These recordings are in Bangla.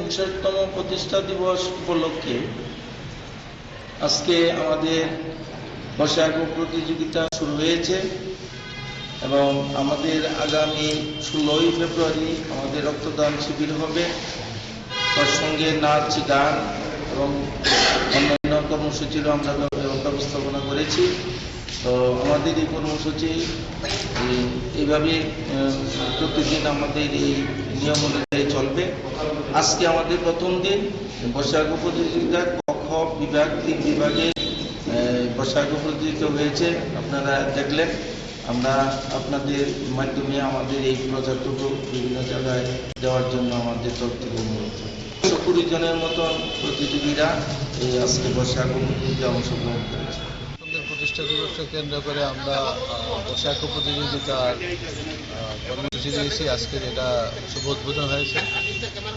61তম প্রতিষ্ঠা দিবস উপলক্ষে আজকে আমাদের বর্ষায়ন প্রতিযোগিতা শুরু হয়েছে এবং আমাদের আগামী 16ই ফেব্রুয়ারি আমাদের রক্তদান শিবির হবে। তার সঙ্গে নাচ, গান এবং অন্যান্য কর্মসূচিরও আমরা ব্যবস্থাপনা করেছি। তো আমাদের এই কর্মসূচি এইভাবে প্রতিদিন আমাদের এই নিয়ম অনুযায়ী চলবে। আজকে আমাদের প্রথম দিন বর্ষায়ন প্রতিযোগিতার ক-খ বিভাগ, 3 বিভাগে বর্ষায়ন প্রতিযোগিতা হয়েছে। আপনারা দেখলেন। আমরা আপনাদের মাধ্যমে আমাদের এই প্রচারটুকু বিভিন্ন জায়গায় দেওয়ার জন্য আমাদের তরফ থেকে অনুরোধ করছি। 20 জনের মতন প্রতিযোগীরা এই আজকে বর্ষায়ন প্রতিযোগিতায় অংশগ্রহণ করেছে। প্রতিষ্ঠা দিবসকে কেন্দ্র করে আমরা বর্ষায়ন প্রতিযোগিতার কর্মসূচি নিয়েছি। আজকে যেটা শুভ উদ্বোধন হয়েছে।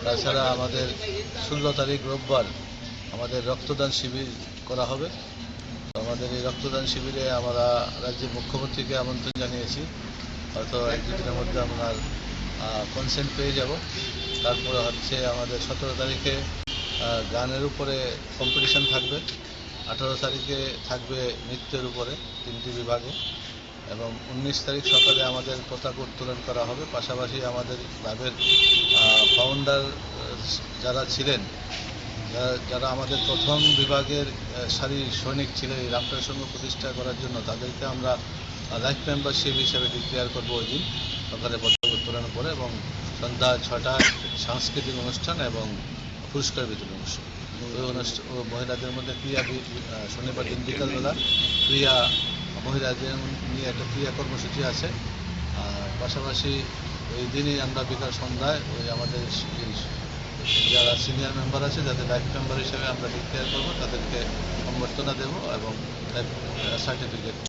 তাছাড়া আমাদের 16 তারিখ রোববার আমাদের রক্তদান শিবির করা হবে। আমাদের এই রক্তদান শিবিরে আমরা রাজ্যের মুখ্যমন্ত্রীকে আমন্ত্রণ জানিয়েছি। হয়তো 1-2 দিনের মধ্যে আপনার কনসেন্ট পেয়ে যাব। তারপরে হচ্ছে আমাদের 17 তারিখে গানের উপরে কম্পিটিশন থাকবে। 18 তারিখে থাকবে নৃত্যের উপরে 3টি বিভাগে এবং 19 তারিখ সকালে আমাদের পতাকা উত্তোলন করা হবে। পাশাপাশি আমাদের ক্লাবের ফাউন্ডার যারা ছিলেন, যারা আমাদের প্রথম বিভাগের সারি সৈনিক ছিলেন এই রামপ্রসাদ সংঘ প্রতিষ্ঠা করার জন্য, তাদেরকে আমরা লাইফ মেম্বারশিপ হিসেবে ডিক্লেয়ার করবো ওই দিন সকালে পতাকা উত্তোলনের পরে এবং সন্ধ্যা 6টায় সাংস্কৃতিক অনুষ্ঠান এবং পুরস্কার বিতরণ অনুষ্ঠান। ওই অনুষ্ঠান মহিলাদের মধ্যে শনিবার দিন বিকালবেলা মহিলাদের নিয়ে একটা ক্রিয়া কর্মসূচি আছে। পাশাপাশি ওই দিনই আমরা বিকাল সন্ধ্যায় ওই আমাদের যারা সিনিয়র মেম্বার আছে, যাদের লাইফ মেম্বার হিসেবে আমরা ডিক্লেয়ার করবো, তাদেরকে সম্বর্ধনা দেবো এবং সার্টিফিকেট